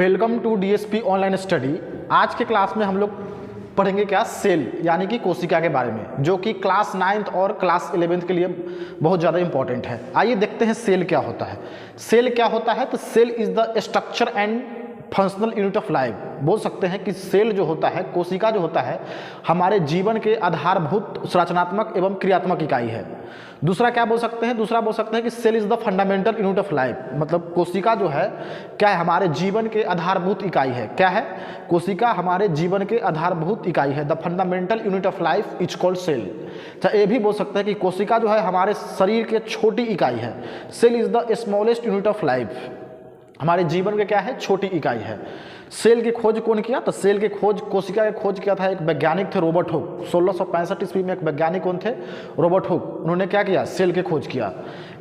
Welcome to DSP online study. आज के class में हम लोग पढ़ेंगे क्या, सेल यानी कि कोशिका के बारे में, जो कि क्लास 9th और क्लास 11th के लिए बहुत ज़्यादा इंपॉर्टेंट है। आइए देखते हैं सेल क्या होता है। सेल क्या होता है तो cell is the structure and functional unit of life. बोल सकते हैं कि सेल जो होता है, कोशिका जो होता है, हमारे जीवन के आधारभूत संरचनात्मक एवं क्रियात्मक इकाई है। दूसरा क्या बोल सकते हैं, दूसरा बोल सकते हैं कि cell is the fundamental unit of life. मतलब कोशिका जो है क्या है, हमारे जीवन के आधारभूत इकाई है। क्या है, कोशिका हमारे जीवन के आधारभूत इकाई है। The fundamental unit of life is called cell. अच्छा, ये भी बोल सकते हैं कि कोशिका जो है हमारे शरीर के छोटी इकाई है। Cell is the smallest unit of life. हमारे जीवन के क्या है, छोटी इकाई है। सेल की खोज कौन किया, तो सेल की खोज, कोशिका की खोज किया था एक वैज्ञानिक थे, रॉबर्ट हुक। 1665 ईस्वी में एक वैज्ञानिक कौन थे, रॉबर्ट हुक। उन्होंने क्या किया, सेल की खोज किया।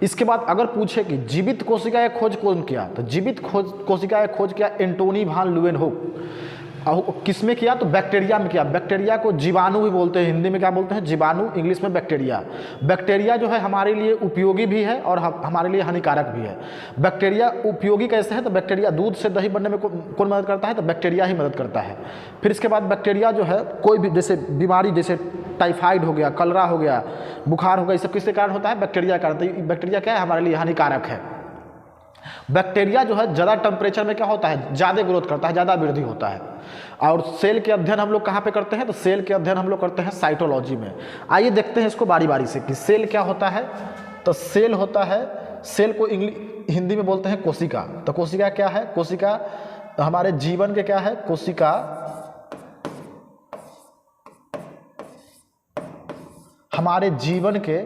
इसके बाद अगर पूछे कि जीवित कोशिका की खोज कौन किया, तो जीवित कोशिका की खोज किया एंटोनी वान ल्यूवेनहुक। किसमें किया, तो बैक्टीरिया में किया। बैक्टीरिया को जीवाणु भी बोलते हैं, हिंदी में क्या बोलते हैं, जीवाणु, इंग्लिश में बैक्टीरिया। बैक्टीरिया जो है हमारे लिए उपयोगी भी है और हमारे लिए हानिकारक भी है। बैक्टीरिया उपयोगी कैसे है, तो बैक्टीरिया दूध से दही बनने में कौन मदद करता है, तो बैक्टीरिया ही मदद करता है। फिर इसके बाद बैक्टीरिया जो है कोई भी जैसे बीमारी, जैसे टाइफाइड हो गया, कलरा हो गया, बुखार हो गया, ये सब किसके कारण होता है, बैक्टीरिया के कारण। बैक्टीरिया क्या है, हमारे लिए हानिकारक है। बैक्टीरिया जो है ज़्यादा टेम्परेचर में क्या होता है, ज़्यादा ग्रोथ करता है, ज़्यादा वृद्धि होता है। और सेल के अध्ययन हम लोग कहाँ पे करते हैं, तो सेल के अध्ययन हम लोग करते हैं साइटोलॉजी में। आइए देखते हैं इसको बारी बारी से कि सेल क्या होता है। तो सेल होता है, सेल को हिंदी में बोलते हैं कोशिका। तो कोशिका क्या है, कोशिका हमारे जीवन के क्या है, कोशिका हमारे जीवन के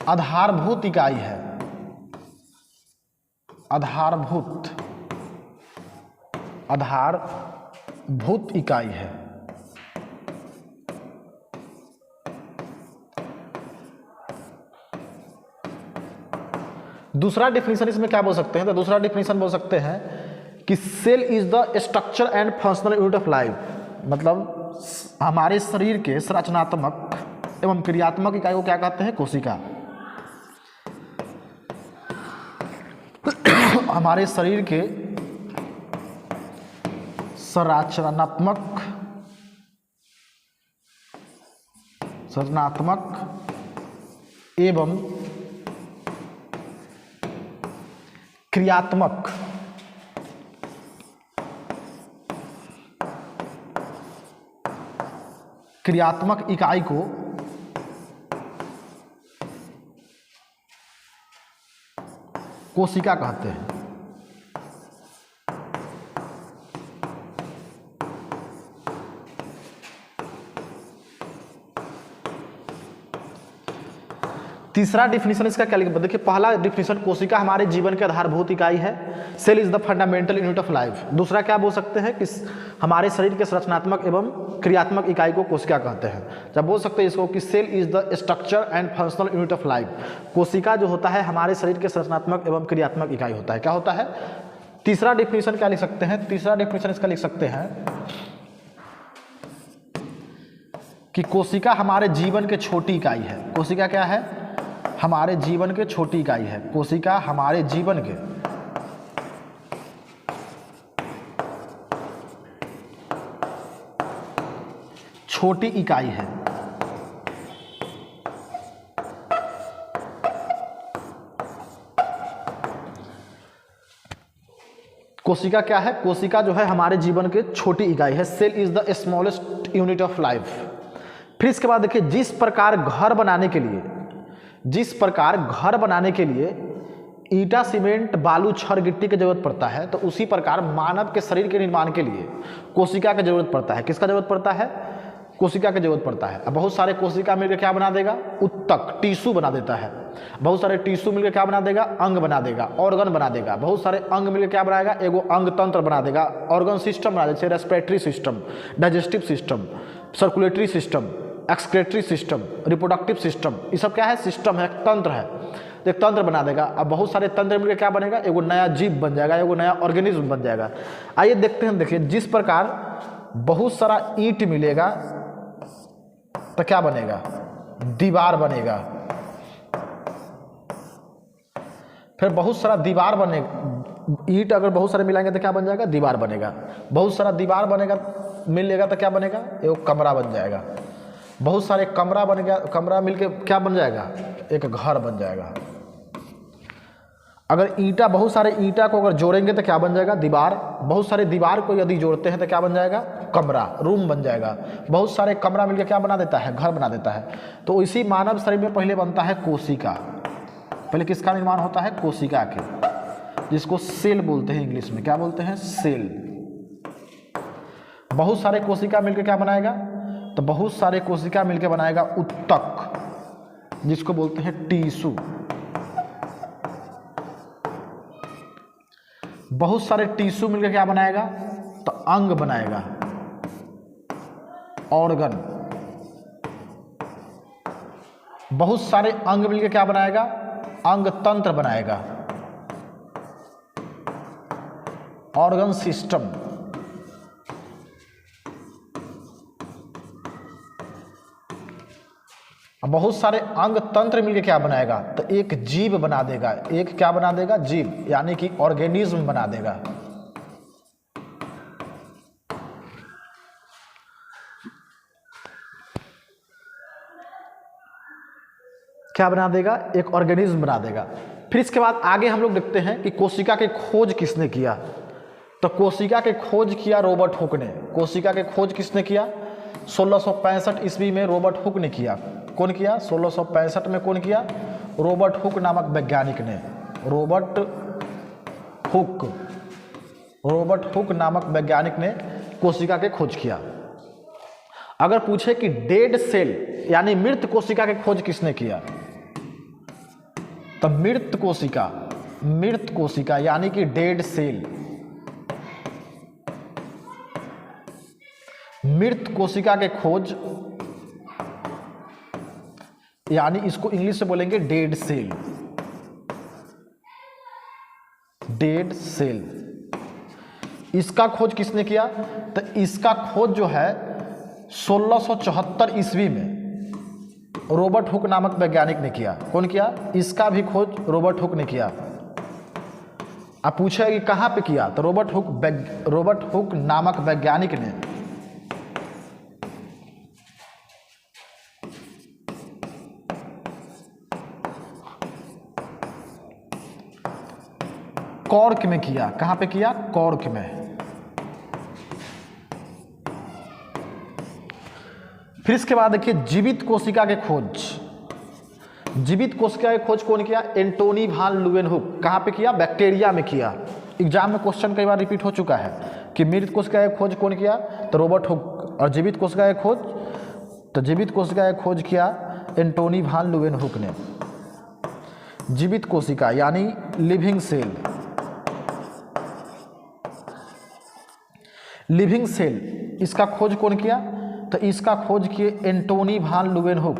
आधारभूत इकाई है। आधारभूत इकाई है। दूसरा डिफिनीशन इसमें क्या बोल सकते हैं, तो दूसरा डिफिनीशन बोल सकते हैं कि cell is the structure and functional unit of life. मतलब हमारे शरीर के संरचनात्मक एवं क्रियात्मक इकाई को क्या कहते हैं, कोशिका। हमारे शरीर के संरचनात्मक एवं क्रियात्मक इकाई को कोशिका कहते हैं। तीसरा डिफिनीशन इसका क्या लिखा, देखिए पहला डिफिनीशन, कोशिका हमारे जीवन के आधारभूत इकाई है। Cell is the fundamental unit of life. दूसरा क्या बोल सकते हैं कि हमारे शरीर के संरचनात्मक एवं क्रियात्मक इकाई को कोशिका कहते हैं। जब बोल सकते हैं इसको कि cell is the structure and functional unit of life. कोशिका जो होता है हमारे शरीर के संरचनात्मक एवं क्रियात्मक इकाई होता है। क्या होता है, तीसरा डिफिनीशन क्या लिख सकते हैं, तीसरा डिफिनीशन इसका लिख सकते हैं कि कोशिका हमारे जीवन के छोटी इकाई है। कोशिका क्या है, हमारे जीवन के छोटी इकाई है। कोशिका हमारे जीवन के छोटी इकाई है। कोशिका क्या है, कोशिका जो है हमारे जीवन के छोटी इकाई है। Cell is the smallest unit of life. फिर इसके बाद देखिए, जिस प्रकार घर बनाने के लिए ईंटा, सीमेंट, बालू, छड़, गिट्टी की जरूरत पड़ता है, तो उसी प्रकार मानव के शरीर के निर्माण के लिए कोशिका की जरूरत पड़ता है। किसका जरूरत पड़ता है, कोशिका की जरूरत पड़ता है। अब बहुत सारे कोशिका मिलकर क्या बना देगा, उत्तक, टिश्यू बना देता है। बहुत सारे टिश्यू मिलकर क्या बना देगा, अंग बना देगा, ऑर्गन बना देगा। बहुत सारे अंग मिलकर क्या बनाएगा, एगो अंग तंत्र बना देगा, ऑर्गन सिस्टम बना देगा, जैसे respiratory system, digestive system, circulatory system, excretory system, reproductive system. ये सब क्या है, सिस्टम है, तंत्र है। एक तंत्र बना देगा। अब बहुत सारे तंत्र मिलकर क्या बनेगा, एगो नया जीव बन जाएगा, एगो नया ऑर्गेनिज्म बन जाएगा। आइए देखते हैं, देखिए जिस प्रकार बहुत सारा ईंट मिलेगा तो क्या बनेगा, दीवार बनेगा। फिर बहुत सारा दीवार बनेगा, ईंट अगर बहुत सारे मिलाएंगे तो क्या बन जाएगा, दीवार बनेगा। बहुत सारा दीवार बनेगा मिलेगा तो क्या बनेगा, एक कमरा बन जाएगा। बहुत सारे कमरा बन गया, कमरा मिलके क्या बन जाएगा, एक घर बन जाएगा। अगर ईंटा, बहुत सारे ईंटा को अगर जोड़ेंगे तो क्या बन जाएगा, दीवार। बहुत सारे दीवार को यदि जोड़ते हैं तो क्या बन जाएगा, कमरा, रूम बन जाएगा। बहुत सारे कमरा मिलकर क्या बना देता है, घर बना देता है। तो इसी मानव शरीर में पहले बनता है कोशिका। पहले किसका निर्माण होता है, कोशिका के, जिसको सेल बोलते हैं इंग्लिश में। क्या बोलते हैं, सेल। बहुत सारे कोशिका मिलकर क्या बनाएगा, तो बहुत सारे कोशिका मिलकर बनाएगा उत्तक, जिसको बोलते हैं टिश्यू। बहुत सारे टिश्यू मिलकर क्या बनाएगा, तो अंग बनाएगा, ऑर्गन। बहुत सारे अंग मिलकर क्या बनाएगा, अंग तंत्र बनाएगा, ऑर्गन सिस्टम। बहुत सारे अंग तंत्र मिलकर क्या बनाएगा, तो एक जीव बना देगा। एक क्या बना देगा, जीव, यानी कि ऑर्गेनिज्म बना देगा। क्या बना देगा, एक ऑर्गेनिज्म बना देगा। फिर इसके बाद आगे हम लोग देखते हैं कि कोशिका की खोज किसने किया। तो कोशिका के खोज किया रॉबर्ट हुक ने। कोशिका के खोज किसने किया, 1665 ईस्वी में रॉबर्ट हुक ने किया। कौन किया, 1665 में कौन किया, रॉबर्ट हुक नामक वैज्ञानिक ने। रॉबर्ट हुक नामक वैज्ञानिक ने कोशिका के खोज किया। अगर पूछे कि डेड सेल यानी मृत कोशिका के खोज किसने किया, तो मृत कोशिका यानी कि डेड सेल, मृत कोशिका के खोज, यानी इसको इंग्लिश से बोलेंगे डेड सेल। डेड सेल, इसका खोज किसने किया, तो इसका खोज जो है 1674 ईस्वी में रॉबर्ट हुक नामक वैज्ञानिक ने किया। कौन किया, इसका भी खोज रॉबर्ट हुक ने किया। आप पूछे कि कहां पे किया, तो रॉबर्ट हुक नामक वैज्ञानिक ने कॉर्क में किया। कहां पे किया, कॉर्क में। फिर इसके बाद देखिए जीवित कोशिका के खोज। जीवित कोशिका के खोज कौन किया, एंटोनी वान ल्यूवेनहुक। कहां पे किया, बैक्टीरिया में किया। एग्जाम में क्वेश्चन कई बार रिपीट हो चुका है कि मृत कोशिका के खोज कौन किया, तो रॉबर्ट हुक। और जीवित कोशिका के खोज, तो जीवित कोशिका के खोज किया एंटोनी वान ल्यूवेनहुक ने। जीवित कोशिका यानी लिविंग सेल, लिविंग सेल, इसका खोज कौन किया, तो इसका खोज किए एंटोनी वान ल्यूवेनहुक।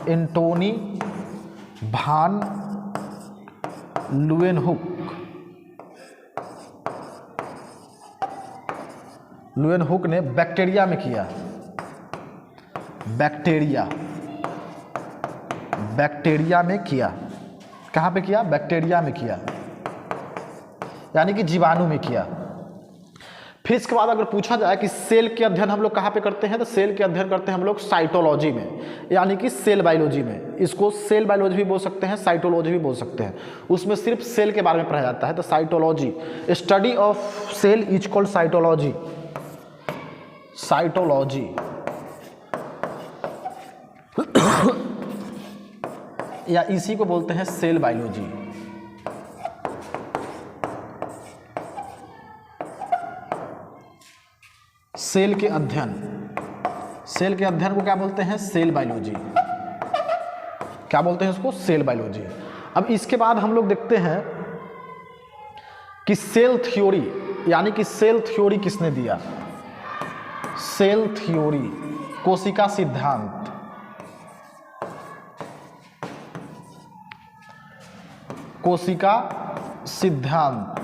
एंटोनी वान ल्यूवेनहुक। ल्यूवेनहुक ने बैक्टीरिया में किया। बैक्टीरिया में किया। कहाँ पे किया, बैक्टीरिया में किया, यानी कि जीवाणु में किया। फिर इसके बाद अगर पूछा जाए कि सेल के अध्ययन हम लोग कहाँ पे करते हैं, तो सेल के अध्ययन करते हैं हम लोग साइटोलॉजी में, यानी कि सेल बायोलॉजी में। इसको सेल बायोलॉजी भी बोल सकते हैं, साइटोलॉजी भी बोल सकते हैं। उसमें सिर्फ सेल के बारे में पढ़ाया जाता है, तो cytology, study of cell is called cytology. Cytology या इसी को बोलते हैं सेल बायोलॉजी। सेल के अध्ययन, सेल के अध्ययन को क्या बोलते हैं, सेल बायोलॉजी। क्या बोलते हैं उसको, सेल बायोलॉजी। अब इसके बाद हम लोग देखते हैं कि सेल थ्योरी, यानी कि सेल थ्योरी किसने दिया। सेल थ्योरी, कोशिका सिद्धांत। कोशिका सिद्धांत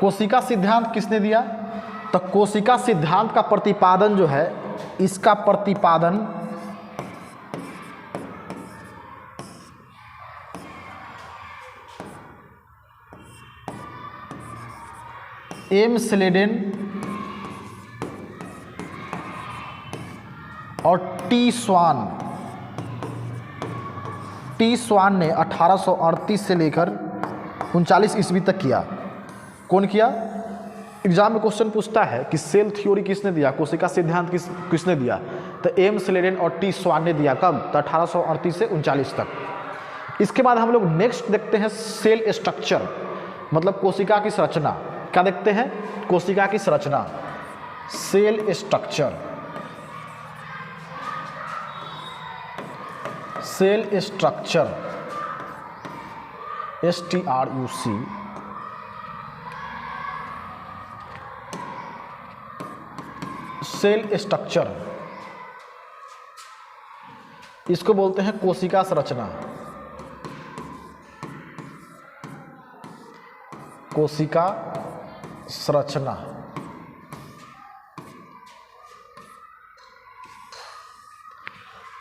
कोशिका सिद्धांत किसने दिया, तो कोशिका सिद्धांत का प्रतिपादन जो है इसका प्रतिपादन एम स्लेडेन और टी स्वान ने 1838 से लेकर 39 ईस्वी तक किया। कौन किया? एग्जाम में क्वेश्चन पूछता है कि सेल थ्योरी किसने दिया, कोशिका सिद्धांत किसने दिया, तो एम स्लेडेन और टी स्वान ने दिया। कब? तो 1838 से 39 तक। इसके बाद हम लोग नेक्स्ट देखते हैं सेल स्ट्रक्चर, मतलब कोशिका की संरचना। क्या देखते हैं? कोशिका की संरचना, cell structure. Cell structure STRUC, cell structure, इसको बोलते हैं कोशिका संरचना। कोशिका संरचना।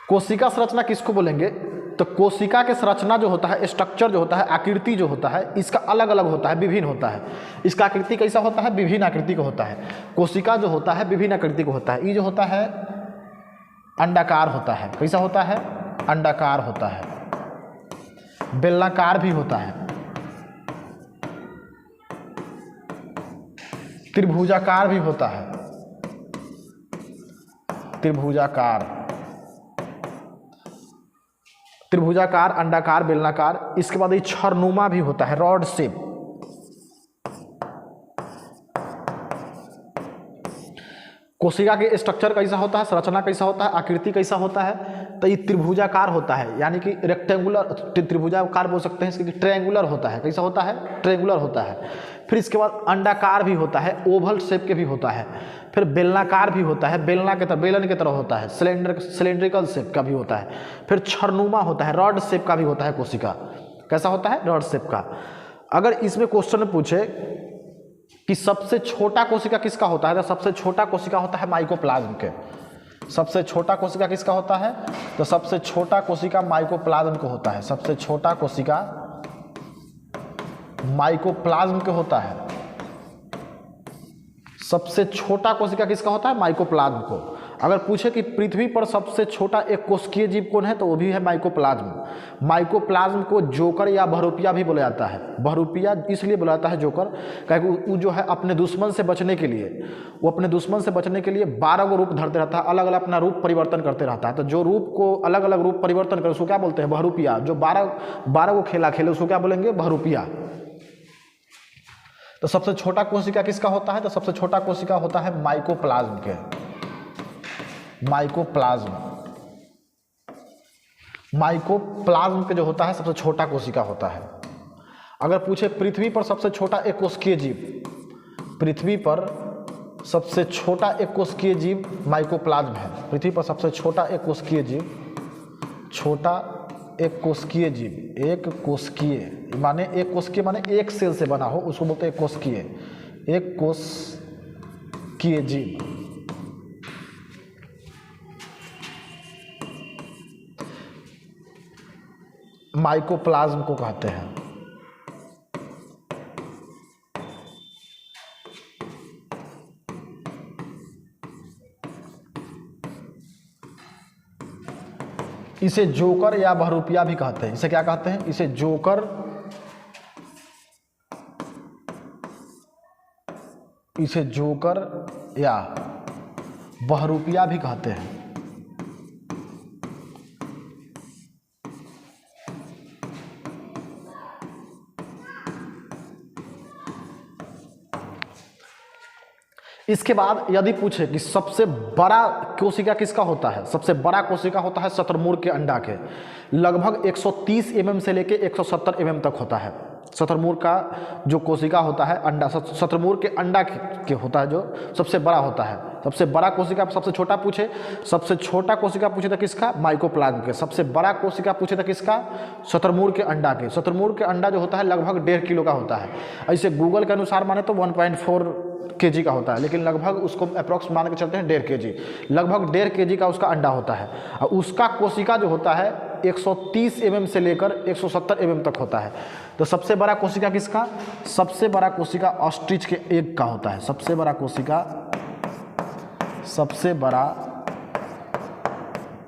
कोशिका संरचना किसको बोलेंगे? तो कोशिका के संरचना जो होता है, स्ट्रक्चर जो होता है, आकृति जो होता है, इसका अलग अलग होता है, विभिन्न होता है। इसका आकृति कैसा होता है? विभिन्न आकृति को होता है। कोशिका जो होता है विभिन्न आकृति को होता है। ये जो होता है अंडाकार होता है। कैसा होता है? अंडाकार होता है। बेलनाकार भी होता है, त्रिभुजाकार भी होता है, त्रिभुजाकार, अंडाकार, बेलनाकार। इसके बाद ये छरनुमा भी होता है, रॉड शेप। कोशिका के स्ट्रक्चर कैसा होता है, संरचना कैसा होता है, आकृति कैसा होता है? तो ये त्रिभुजाकार होता है, यानी कि रेक्टेंगुलर, त्रिभुजाकार बोल सकते हैं इसके, ट्रायंगुलर होता है। कैसा होता है? ट्रायंगुलर होता है। फिर इसके बाद अंडाकार भी होता है, ओवल शेप के भी होता है। फिर बेलनाकार भी होता है, बेलन की तरह होता है, सिलेंड्रिकल शेप का भी होता है। फिर छरनुमा होता है, रॉड शेप का भी होता है कोशिका। कैसा होता है? रॉड शेप का। अगर इसमें क्वेश्चन पूछे कि सबसे छोटा कोशिका किसका होता है, तो सबसे छोटा कोशिका होता है माइकोप्लाज्म के। सबसे छोटा कोशिका किसका होता है? तो सबसे छोटा कोशिका माइकोप्लाज्म को होता है। सबसे छोटा कोशिका माइकोप्लाज्म के होता है। सबसे छोटा कोशिका किसका होता है? माइकोप्लाज्म को। अगर पूछे कि पृथ्वी पर सबसे छोटा एक कोशिकीय जीव कौन है, तो वो भी है माइकोप्लाज्म। माइकोप्लाज्म को जोकर या बहुरूपिया भी बोला जाता है। बहुरूपिया इसलिए बोला जाता है जोकर, क्योंकि वो जो है अपने दुश्मन से बचने के लिए, वो अपने दुश्मन से बचने के लिए 12 गो रूप धरते रहता है, अलग अलग अपना रूप परिवर्तन करते रहता है। तो जो रूप को अलग अलग रूप परिवर्तन करे उसको क्या बोलते हैं? बहुरूपिया। जो 12 को खेला खेले उसको क्या बोलेंगे? बहुरूपिया। तो सबसे छोटा कोशिका किसका होता है? तो सबसे छोटा कोशिका होता है माइकोप्लाज्म के। माइकोप्लाज्म के जो होता है सबसे छोटा कोशिका होता है। अगर पूछे पृथ्वी पर सबसे छोटा एक कोशिकीय जीव, पृथ्वी पर सबसे छोटा एक कोशिकीय जीव माइकोप्लाज्म है। पृथ्वी पर सबसे छोटा एक कोशिकीय जीव, एक कोशिकीय माने एक सेल से बना हो, उसको बोलते हैं एक कोशिकीय जीव। माइकोप्लाज्म को कहते हैं। इसे जोकर या बहुरूपिया भी कहते हैं। इसे क्या कहते हैं? इसे जोकर, या बहुरूपिया भी कहते हैं। इसके बाद यदि पूछे कि सबसे बड़ा कोशिका किसका होता है, सबसे बड़ा कोशिका होता है शतुरमुर्ग के अंडा के। लगभग 130 mm से लेके 170 mm तक होता है। शतुरमुर्ग का जो कोशिका होता है अंडा, शतुरमुर्ग के अंडा के होता है जो सबसे बड़ा होता है। सबसे बड़ा कोशिका, सबसे छोटा पूछे, सबसे छोटा कोशिका पूछे तो किसका? माइकोप्लाज्म के। सबसे बड़ा कोशिका पूछे तो किसका? शतुरमुर्ग के अंडा के। शतुरमुर्ग के अंडा जो होता है लगभग 1.5 किलो का होता है। ऐसे गूगल के अनुसार माने तो 1.4 केजी का होता है, लेकिन लगभग उसको अप्रॉक्स मान के चलते हैं 1.5 केजी, लगभग 1.5 केजी का उसका अंडा होता है। और उसका कोशिका जो होता है 130 mm से लेकर 170 mm तक होता है। तो सबसे बड़ा कोशिका किसका? सबसे बड़ा कोशिका ऑस्ट्रिच के एग का होता है। सबसे बड़ा कोशिका, सबसे बड़ा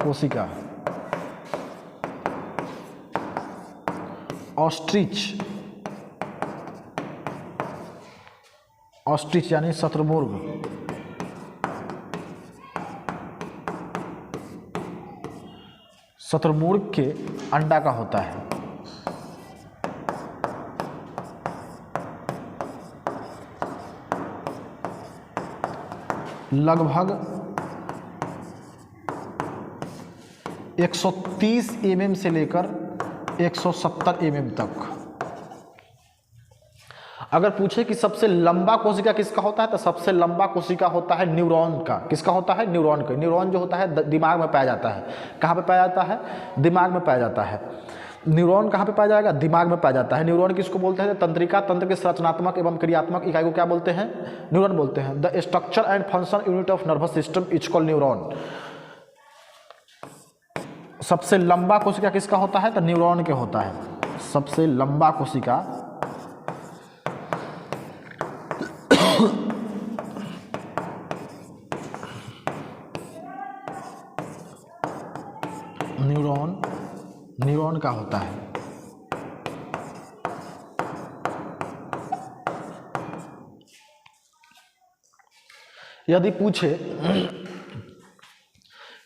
कोशिका ऑस्ट्रिच, ऑस्ट्रिच यानी शतुरमुर्ग, शतुरमुर्ग के अंडा का होता है। लगभग 130 mm से लेकर 170 mm तक। अगर पूछे कि सबसे लंबा कोशिका किसका होता है, तो सबसे लंबा कोशिका होता है न्यूरॉन का। किसका होता है? न्यूरॉन का। न्यूरॉन जो होता है दिमाग में पाया जाता है। कहाँ पे पाया जाता है? दिमाग में पाया जाता है। न्यूरॉन कहाँ पे पाया जाएगा? दिमाग में पाया जाता है। न्यूरॉन किसको बोलते हैं? तंत्रिका तंत्र के संरचनात्मक एवं क्रियात्मक इकाई को क्या बोलते हैं? न्यूरॉन बोलते हैं। The structure and function unit of nervous system is called neuron. सबसे लंबा कोशिका किसका होता है? तो न्यूरॉन के होता है। सबसे लंबा कोशिका न्यूरॉन का होता है। यदि पूछे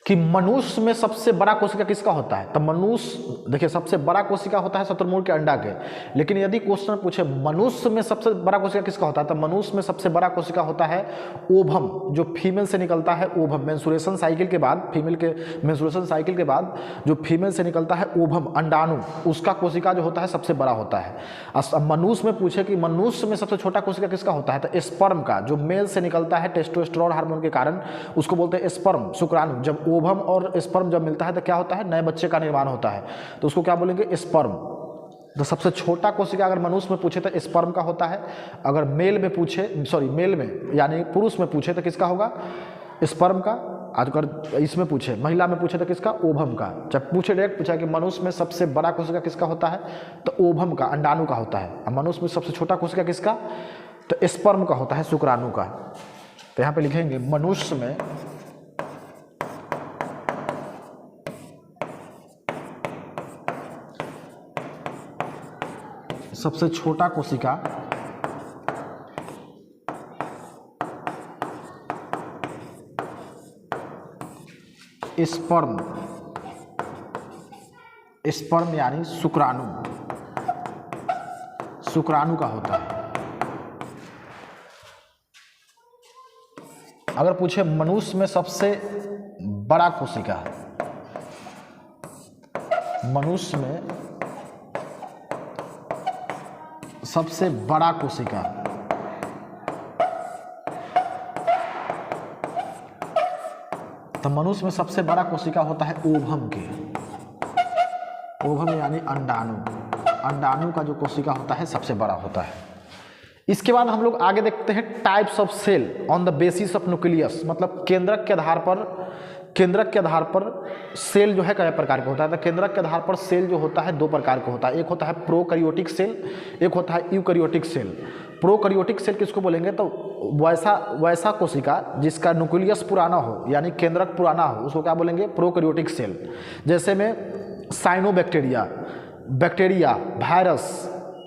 कि मनुष्य में सबसे बड़ा कोशिका किसका होता है, तो मनुष्य, देखिए सबसे बड़ा कोशिका होता है शतुरमुर्ग के अंडा के। लेकिन यदि क्वेश्चन पूछे मनुष्य में सबसे बड़ा कोशिका किसका होता है, तो मनुष्य में सबसे बड़ा कोशिका होता है ओवम, जो फीमेल से निकलता है ओवम। मेंस्ट्रुएशन साइकिल के बाद, फीमेल के मेंस्ट्रुएशन साइकिल के बाद जो फीमेल से निकलता है ओवम, अंडाणु, उसका कोशिका जो होता है सबसे बड़ा होता है। अब मनुष्य में पूछे कि मनुष्य में सबसे छोटा कोशिका किसका होता है, तो स्पर्म का, जो मेल से निकलता है टेस्टोस्टेरोन हार्मोन के कारण, उसको बोलते हैं स्पर्म, शुक्राणु। जब ओवम और स्पर्म जब मिलता है तो क्या होता है? नए बच्चे का निर्माण होता है, तो उसको क्या बोलेंगे? स्पर्म। तो सबसे छोटा कोशिका अगर मनुष्य में पूछे तो स्पर्म का होता है। अगर मेल में पूछे, सॉरी मेल में यानी पुरुष में पूछे तो किसका होगा? स्पर्म का। अगर इसमें पूछे, महिला में पूछे तो किसका? ओवम का। जब पूछे डायरेक्ट पूछा कि मनुष्य में सबसे बड़ा कोशिका किसका होता है, तो ओवम का, अंडाणु का होता है। और मनुष्य में सबसे छोटा कोशिका किसका? तो स्पर्म का होता है, शुक्राणु का। तो यहाँ पे लिखेंगे मनुष्य में सबसे छोटा कोशिका स्पर्म, स्पर्म यानी शुक्राणु, शुक्राणु का होता है। अगर पूछे मनुष्य में सबसे बड़ा कोशिका, मनुष्य में सबसे बड़ा कोशिका, तो मनुष्य में सबसे बड़ा कोशिका होता है ओवम के। ओवम यानी अंडाणु, अंडाणु का जो कोशिका होता है सबसे बड़ा होता है। इसके बाद हम लोग आगे देखते हैं types of cell on the basis of nucleus, मतलब केंद्रक के आधार पर, केंद्रक के आधार पर सेल जो है कई प्रकार का होता है। तो केंद्रक के आधार पर सेल जो होता है दो प्रकार का होता है। एक होता है प्रोकैरियोटिक सेल, एक होता है यूकैरियोटिक सेल। प्रोकैरियोटिक सेल किसको बोलेंगे, तो वैसा कोशिका जिसका न्यूक्लियस पुराना हो, यानी केंद्रक पुराना हो, उसको क्या बोलेंगे? Prokaryotic cell. जैसे में cyanobacteria, bacteria, virus,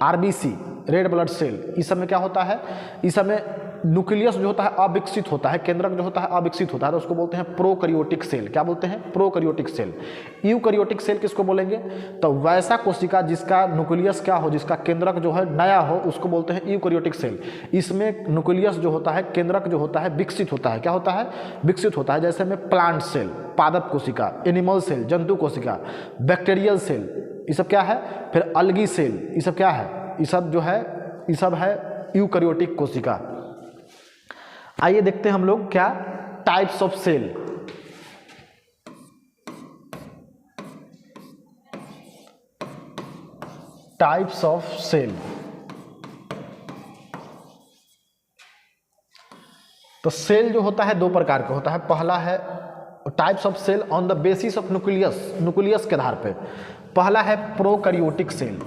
RBC, red blood cell, इस सब में क्या होता है? इस सब में न्यूक्लियस जो होता है अविकसित होता है, केंद्रक जो होता है अविकसित होता है, तो उसको बोलते हैं प्रोकैरियोटिक सेल। क्या बोलते हैं? Prokaryotic cell. यूकैरियोटिक सेल किसको बोलेंगे, तो वैसा कोशिका जिसका न्यूक्लियस क्या हो, जिसका केंद्रक जो है नया हो, उसको बोलते हैं यूकैरियोटिक सेल। इसमें न्यूक्लियस जो होता है, केंद्रक जो होता है विकसित होता है। क्या होता है? विकसित होता है। जैसे में प्लांट सेल, पादप कोशिका, एनिमल सेल, जंतु कोशिका, बैक्टीरियल सेल, ये सब क्या है? फिर अलगी सेल, ये सब क्या है? ये सब जो है, ये सब है यूकैरियोटिक कोशिका। आइए देखते हैं हम लोग क्या types of cell. Types of cell. तो सेल जो होता है दो प्रकार का होता है। पहला है types of cell on the basis of nucleus, nucleus के आधार पे। पहला है प्रोकैरियोटिक सेल,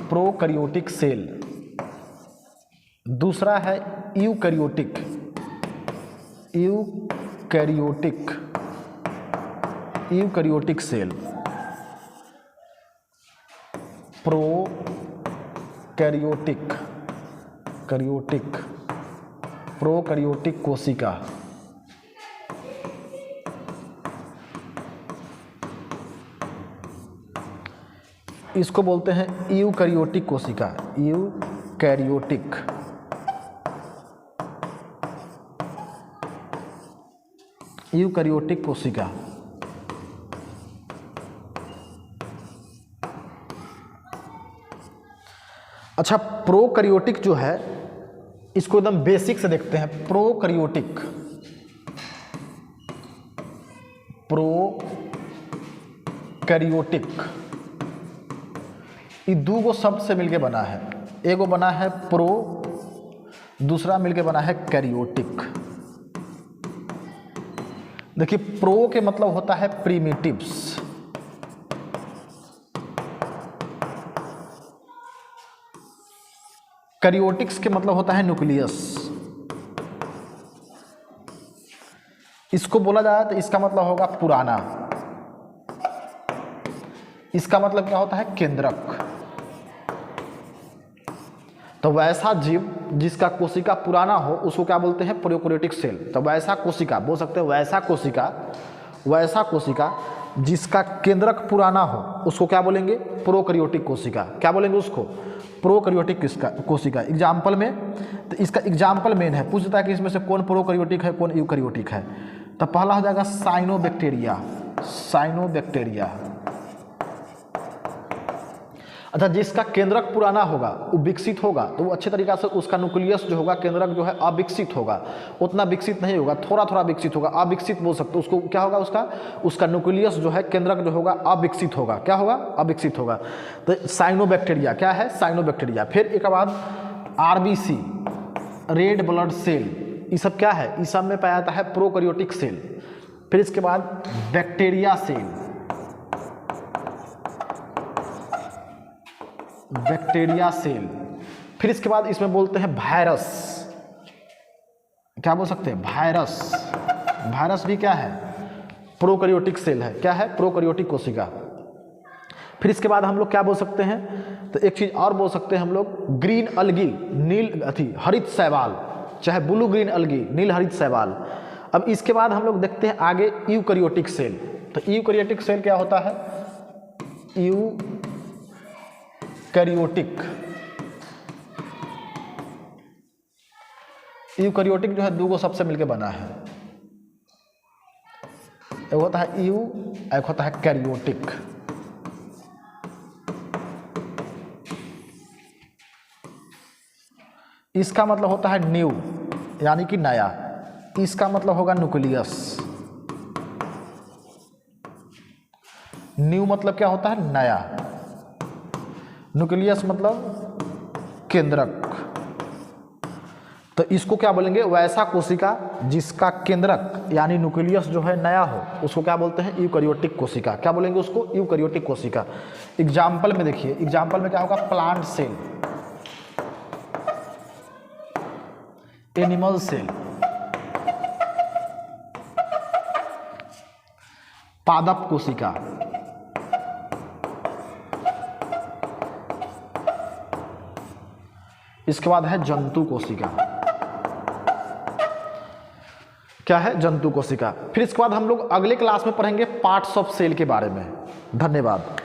प्रोकैरियोटिक सेल। दूसरा है यूकैरियोटिक सेल। प्रोकैरियोटिक कोशिका। इसको बोलते हैं यूकैरियोटिक कोशिका, यूकैरियोटिक कोशिका। अच्छा, प्रोकैरियोटिक जो है इसको एकदम बेसिक से देखते हैं। प्रोकैरियोटिक ये दो गो शब्द से मिलके बना है। एगो बना है प्रो, दूसरा मिलके बना है कैरियोटिक। देखिए, प्रो के मतलब होता है प्रीमिटिव्स, कैरियोटिक्स के मतलब होता है न्यूक्लियस। इसको बोला जाए तो इसका मतलब होगा पुराना, इसका मतलब क्या होता है केंद्रक। तो वैसा जीव जिसका कोशिका पुराना हो उसको क्या बोलते हैं? Prokaryotic cell. तो वैसा कोशिका बोल सकते हैं, वैसा कोशिका जिसका केंद्रक पुराना हो उसको क्या बोलेंगे? प्रोकैरियोटिक कोशिका। क्या बोलेंगे उसको? प्रोकैरियोटिक कोशिका। एग्जाम्पल में तो इसका एग्जाम्पल मेन है, पूछता है कि इसमें से कौन प्रोकैरियोटिक है कौन यूकैरियोटिक है। तो पहला हो जाएगा साइनोबैक्टीरिया। अच्छा, जिसका केंद्रक पुराना होगा वो विकसित होगा, तो वो अच्छे तरीक़ा से उसका न्यूक्लियस जो होगा, केंद्रक जो है अविकसित होगा, उतना विकसित नहीं होगा, थोड़ा थोड़ा विकसित होगा, अविकसित बोल सकते हो उसको। क्या होगा? उसका न्यूक्लियस जो है, केंद्रक जो होगा अविकसित होगा। क्या होगा? अविकसित होगा। तो साइनोबैक्टीरिया क्या है? साइनोबैक्टीरिया। फिर एक बाद आरबीसी, रेड ब्लड सेल, ये सब क्या है? इस सब में पाया जाता है प्रोकैरियोटिक सेल। फिर इसके बाद बैक्टीरिया सेल। फिर इसके बाद इसमें बोलते हैं वायरस। क्या बोल सकते हैं? वायरस भी क्या है? प्रोकैरियोटिक सेल है। क्या है? प्रोकैरियोटिक कोशिका। फिर इसके बाद हम लोग क्या बोल सकते हैं? तो एक चीज और बोल सकते हैं हम लोग, ग्रीन अलगी, हरित शैवाल, चाहे ब्लू ग्रीन अलगी, नील हरित शैवाल। अब इसके बाद हम लोग देखते हैं आगे यूकैरियोटिक सेल। तो यूकैरियोटिक सेल क्या होता है? यूकैरियोटिक जो है दो गो सबसे मिलकर बना है, एक होता है एक होता है कैरियोटिक। इसका मतलब होता है न्यू, यानी कि नया। इसका मतलब होगा न्यूक्लियस। न्यू मतलब क्या होता है? नया। न्यूक्लियस मतलब केंद्रक। तो इसको क्या बोलेंगे? वैसा कोशिका जिसका केंद्रक यानी न्यूक्लियस जो है नया हो, उसको क्या बोलते हैं? यूकैरियोटिक कोशिका। क्या बोलेंगे उसको? यूकैरियोटिक कोशिका। एग्जाम्पल में देखिए, एग्जाम्पल में क्या होगा? प्लांट सेल, एनिमल सेल, पादप कोशिका, इसके बाद है जंतु कोशिका। क्या है? जंतु कोशिका। फिर इसके बाद हम लोग अगले क्लास में पढ़ेंगे पार्ट्स ऑफ सेल के बारे में। धन्यवाद।